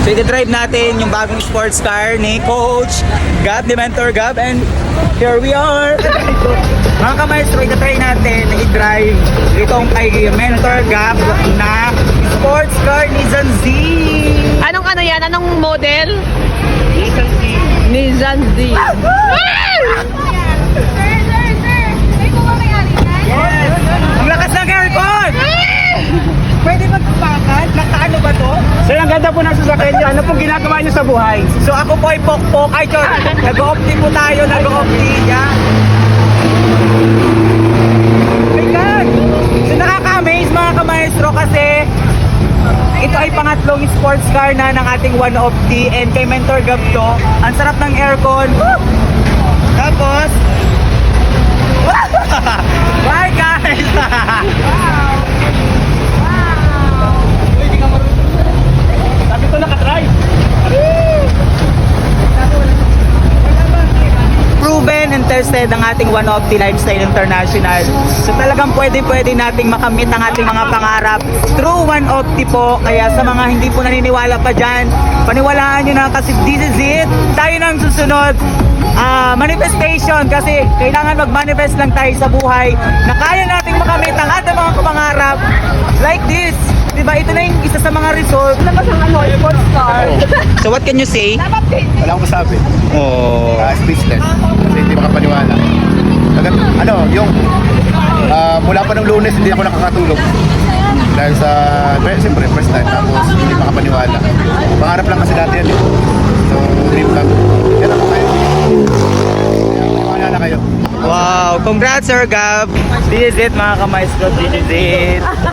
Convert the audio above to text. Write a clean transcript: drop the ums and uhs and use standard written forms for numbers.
So i-drive natin yung bagong sports car ni Coach Gab, ni Mentor Gab, and here we are. Mga kamaestro, i-try natin na i-drive itong kay Mentor Gab na sports car Nissan Z. Anong ano yan? Anong model? Nissan Z. Nissan Z. Yes! Ang lakas ng aircon! Pwede magpakan? Nakaano ba to? Sir, ang ganda po ng sasakyan niyo. Ano pong ginagawa niyo sa buhay? So ako po ay pokpok. Ay, Chon, nag-opti po tayo, nag-opti. Yeah. Oh my God! So nakaka-amaze mga kamaestro kasi ito ay pangatlong sports car na ng ating One Opti and kay Mentor Gab to. Ang sarap ng aircon. Tapos, bye guys! Sabi ko nakatry. Proven and tested ang ating One Opti Lifestyle International. So talagang pwede nating makamit ang ating mga pangarap through One Opti po. Kaya sa mga hindi po naniniwala pa dyan, paniwalaan nyo na kasi this is it. Tayo na ang susunod. Manifestation kasi kailangan mag-manifest lang tayo sa buhay na kaya nating makamit ang ating mga pangarap like this. Diba? Ito na yung isa sa mga result. Labas ang ano, sports car. So what can you say? Wala akong masabi. Oh. Speechless. Kasi hindi makapaniwala. Ano, yung mula pa ng Lunes hindi ako nakakatulog. Dahil sa, siyempre, first time. Tapos hindi makapaniwala. Pangarap lang kasi dati yan. So, dream lang. Yan ako kayo. Maniwala na kayo. Wow! Congrats, Sir Gab! This is it mga kamaestro. This is it.